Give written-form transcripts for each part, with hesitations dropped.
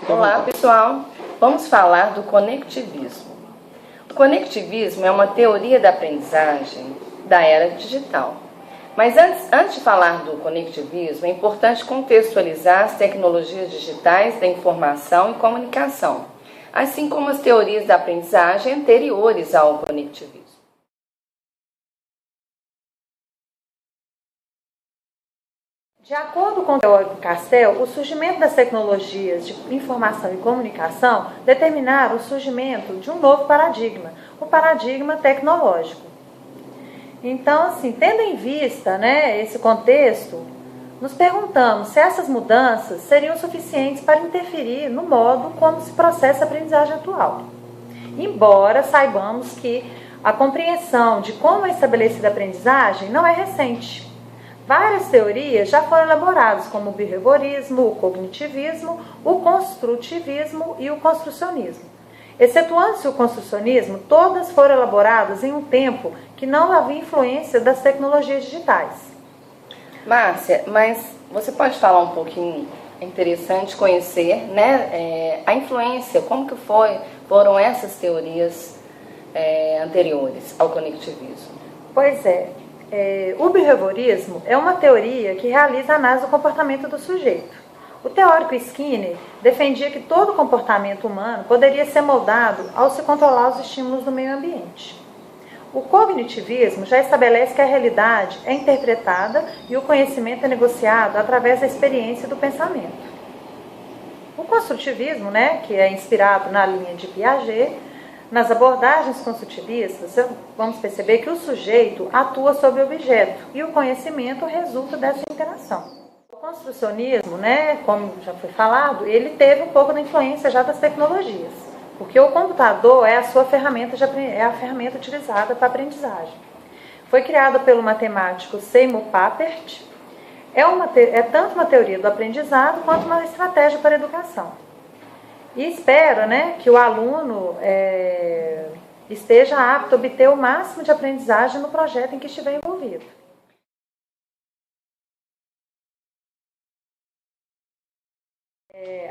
Olá pessoal, vamos falar do conectivismo. O conectivismo é uma teoria da aprendizagem da era digital. Mas antes de falar do conectivismo, é importante contextualizar as tecnologias digitais da informação e comunicação, assim como as teorias da aprendizagem anteriores ao conectivismo. De acordo com o teórico Castell, o surgimento das tecnologias de informação e comunicação determinaram o surgimento de um novo paradigma, o paradigma tecnológico. Então, assim, tendo em vista, esse contexto, nos perguntamos se essas mudanças seriam suficientes para interferir no modo como se processa a aprendizagem atual. Embora saibamos que a compreensão de como é estabelecida a aprendizagem não é recente. Várias teorias já foram elaboradas, como o behaviorismo, o cognitivismo, o construtivismo e o construcionismo. Excetuando-se o construcionismo, todas foram elaboradas em um tempo que não havia influência das tecnologias digitais. Márcia, mas você pode falar um pouquinho? É interessante conhecer, a influência, como que foram essas teorias anteriores ao conectivismo? Pois é. O behaviorismo é uma teoria que realiza a análise do comportamento do sujeito. O teórico Skinner defendia que todo comportamento humano poderia ser moldado ao se controlar os estímulos do meio ambiente. O cognitivismo já estabelece que a realidade é interpretada e o conhecimento é negociado através da experiência e do pensamento. O construtivismo, que é inspirado na linha de Piaget, nas abordagens construtivistas, vamos perceber que o sujeito atua sobre o objeto e o conhecimento resulta dessa interação. O construcionismo, como já foi falado, ele teve um pouco da influência já das tecnologias, porque o computador é a ferramenta utilizada para a aprendizagem. Foi criado pelo matemático Seymour Papert, é tanto uma teoria do aprendizado quanto uma estratégia para a educação. E espero que o aluno esteja apto a obter o máximo de aprendizagem no projeto em que estiver envolvido.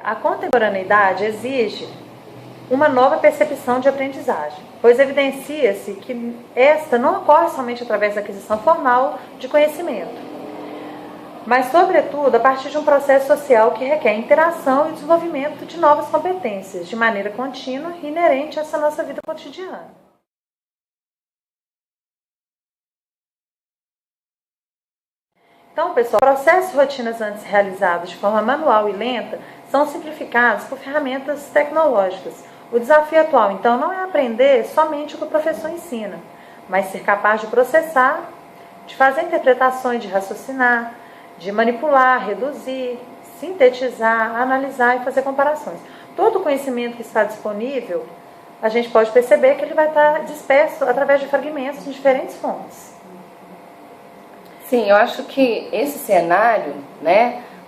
A contemporaneidade exige uma nova percepção de aprendizagem, pois evidencia-se que esta não ocorre somente através da aquisição formal de conhecimento, mas, sobretudo, a partir de um processo social que requer interação e desenvolvimento de novas competências, de maneira contínua e inerente a essa nossa vida cotidiana. Então, pessoal, processos e rotinas antes realizados de forma manual e lenta são simplificados por ferramentas tecnológicas. O desafio atual, então, não é aprender somente o que o professor ensina, mas ser capaz de processar, de fazer interpretações, de raciocinar, de manipular, reduzir, sintetizar, analisar e fazer comparações. Todo o conhecimento que está disponível, a gente pode perceber que ele vai estar disperso através de fragmentos de diferentes fontes. Sim, eu acho que esse cenário,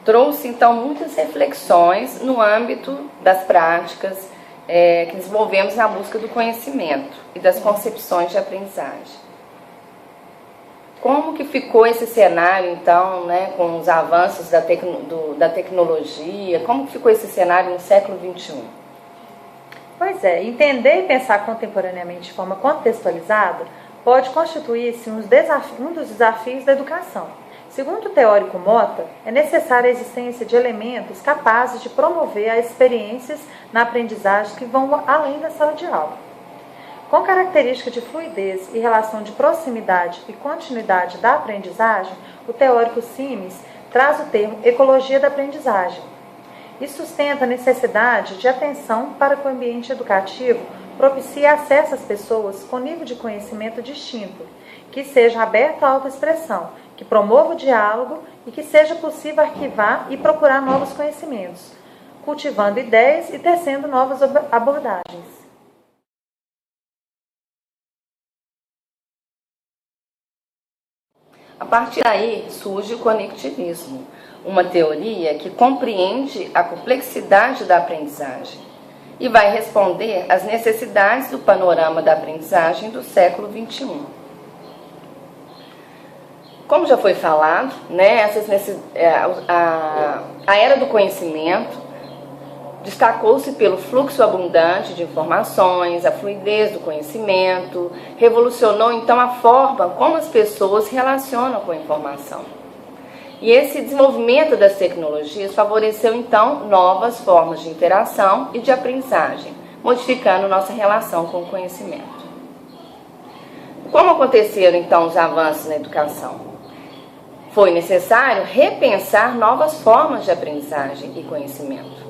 trouxe então muitas reflexões no âmbito das práticas que desenvolvemos na busca do conhecimento e das concepções de aprendizagem. Como que ficou esse cenário, então, com os avanços da tecnologia? Como que ficou esse cenário no século XXI? Pois é, entender e pensar contemporaneamente de forma contextualizada pode constituir-se um dos desafios da educação. Segundo o teórico Mota, é necessária a existência de elementos capazes de promover as experiências na aprendizagem que vão além da sala de aula. Com característica de fluidez e relação de proximidade e continuidade da aprendizagem, o teórico Simes traz o termo ecologia da aprendizagem e sustenta a necessidade de atenção para que o ambiente educativo propicie acesso às pessoas com nível de conhecimento distinto, que seja aberto à autoexpressão, que promova o diálogo e que seja possível arquivar e procurar novos conhecimentos, cultivando ideias e tecendo novas abordagens. A partir daí surge o conectivismo, uma teoria que compreende a complexidade da aprendizagem e vai responder às necessidades do panorama da aprendizagem do século XXI. Como já foi falado, a era do conhecimento Destacou-se pelo fluxo abundante de informações, a fluidez do conhecimento, revolucionou então a forma como as pessoas se relacionam com a informação. E esse desenvolvimento das tecnologias favoreceu então novas formas de interação e de aprendizagem, modificando nossa relação com o conhecimento. Como aconteceram então os avanços na educação? Foi necessário repensar novas formas de aprendizagem e conhecimento.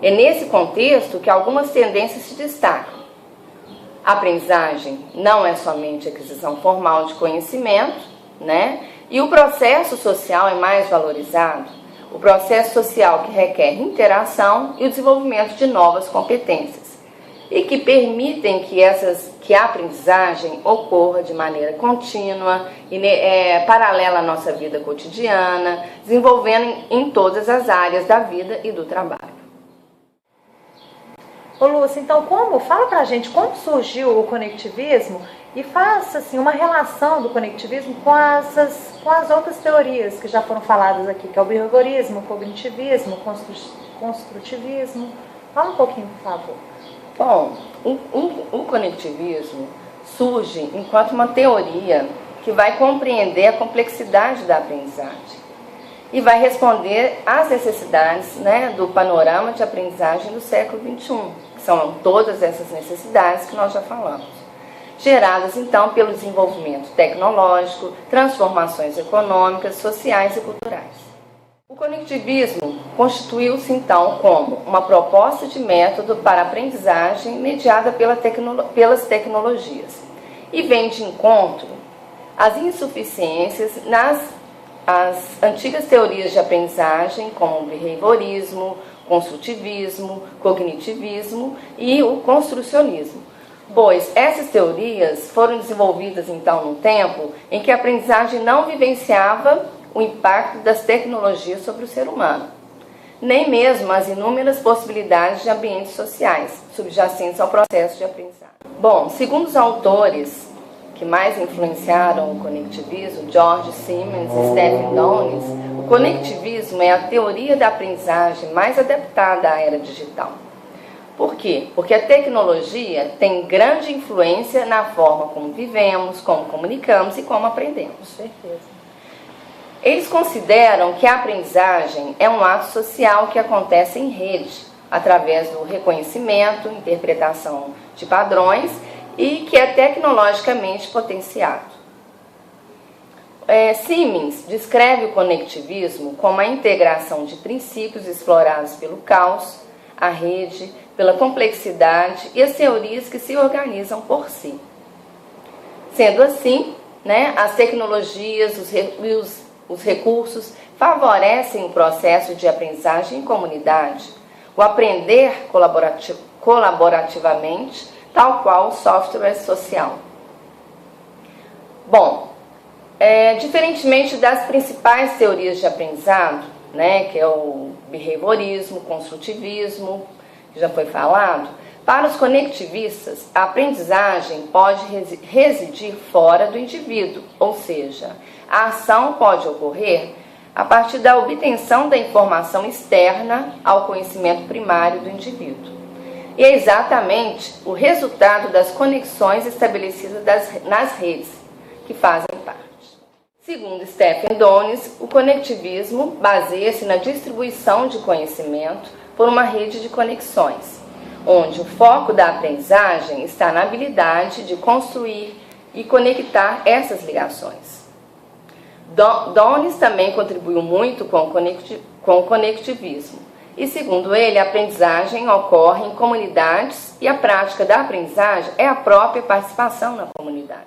É nesse contexto que algumas tendências se destacam. A aprendizagem não é somente aquisição formal de conhecimento, né? E o processo social é mais valorizado. O processo social que requer interação e o desenvolvimento de novas competências e que permitem que a aprendizagem ocorra de maneira contínua e paralela à nossa vida cotidiana, desenvolvendo em todas as áreas da vida e do trabalho. Ô Lúcia, então fala pra gente como surgiu o conectivismo e faça assim, uma relação do conectivismo com as outras teorias que já foram faladas aqui, que é o behaviorismo, o cognitivismo, o construtivismo. Fala um pouquinho, por favor. Bom, o conectivismo surge enquanto uma teoria que vai compreender a complexidade da aprendizagem e vai responder às necessidades, né, do panorama de aprendizagem do século XXI, que são todas essas necessidades que nós já falamos, geradas então pelo desenvolvimento tecnológico, transformações econômicas, sociais e culturais. O conectivismo constituiu-se então como uma proposta de método para aprendizagem mediada pelas tecnologias e vem de encontro às insuficiências nas antigas teorias de aprendizagem, como o behaviorismo, construtivismo, cognitivismo e o construcionismo, pois essas teorias foram desenvolvidas então num tempo em que a aprendizagem não vivenciava o impacto das tecnologias sobre o ser humano, nem mesmo as inúmeras possibilidades de ambientes sociais subjacentes ao processo de aprendizagem. Bom, segundo os autores que mais influenciaram o conectivismo, George Siemens e Stephen Downes, o conectivismo é a teoria da aprendizagem mais adaptada à era digital. Por quê? Porque a tecnologia tem grande influência na forma como vivemos, como comunicamos e como aprendemos. Com certeza. Eles consideram que a aprendizagem é um ato social que acontece em rede, através do reconhecimento, interpretação de padrões e que é tecnologicamente potenciado. Siemens descreve o conectivismo como a integração de princípios explorados pelo caos, a rede, pela complexidade e as teorias que se organizam por si. Sendo assim, né, as tecnologias, os recursos favorecem o processo de aprendizagem em comunidade, o aprender colaborativamente, tal qual o software social. Bom, diferentemente das principais teorias de aprendizado, né, que é o behaviorismo, o construtivismo, que já foi falado, para os conectivistas, a aprendizagem pode residir fora do indivíduo, ou seja, a ação pode ocorrer a partir da obtenção da informação externa ao conhecimento primário do indivíduo. E é exatamente o resultado das conexões estabelecidas nas redes que fazem parte. Segundo Stephen Downes, o conectivismo baseia-se na distribuição de conhecimento por uma rede de conexões, onde o foco da aprendizagem está na habilidade de construir e conectar essas ligações. Downes também contribuiu muito com o conectivismo. E, segundo ele, a aprendizagem ocorre em comunidades e a prática da aprendizagem é a própria participação na comunidade.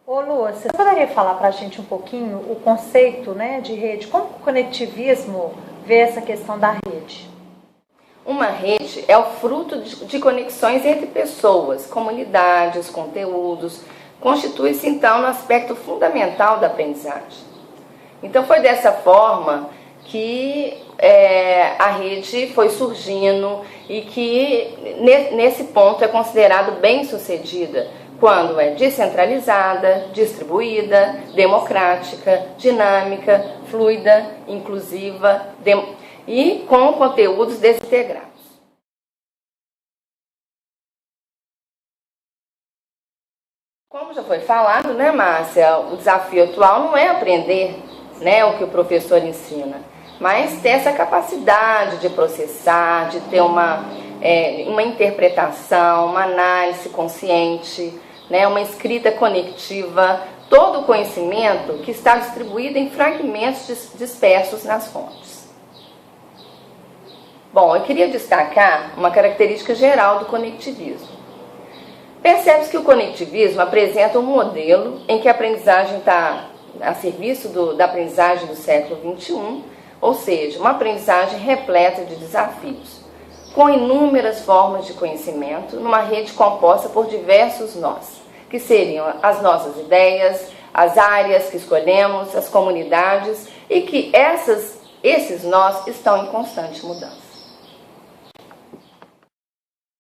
Ô Lúcia, você poderia falar para a gente um pouquinho o conceito, né, de rede? Como o conectivismo vê essa questão da rede? Uma rede é o fruto de conexões entre pessoas, comunidades, conteúdos. Constitui-se, então, no aspecto fundamental da aprendizagem. Então, foi dessa forma que a rede foi surgindo e que, nesse ponto, é considerado bem-sucedida, quando é descentralizada, distribuída, democrática, dinâmica, fluida, inclusiva e com conteúdos desintegrados. Como já foi falado, né, Márcia, o desafio atual não é aprender, né, o que o professor ensina, mas ter essa capacidade de processar, de ter uma interpretação, uma análise consciente, né, uma escrita conectiva, todo o conhecimento que está distribuído em fragmentos dispersos nas fontes. Bom, eu queria destacar uma característica geral do conectivismo. Percebe-se que o conectivismo apresenta um modelo em que a aprendizagem está a serviço da aprendizagem do século XXI, ou seja, uma aprendizagem repleta de desafios, com inúmeras formas de conhecimento, numa rede composta por diversos nós, que seriam as nossas ideias, as áreas que escolhemos, as comunidades, e que esses nós estão em constante mudança.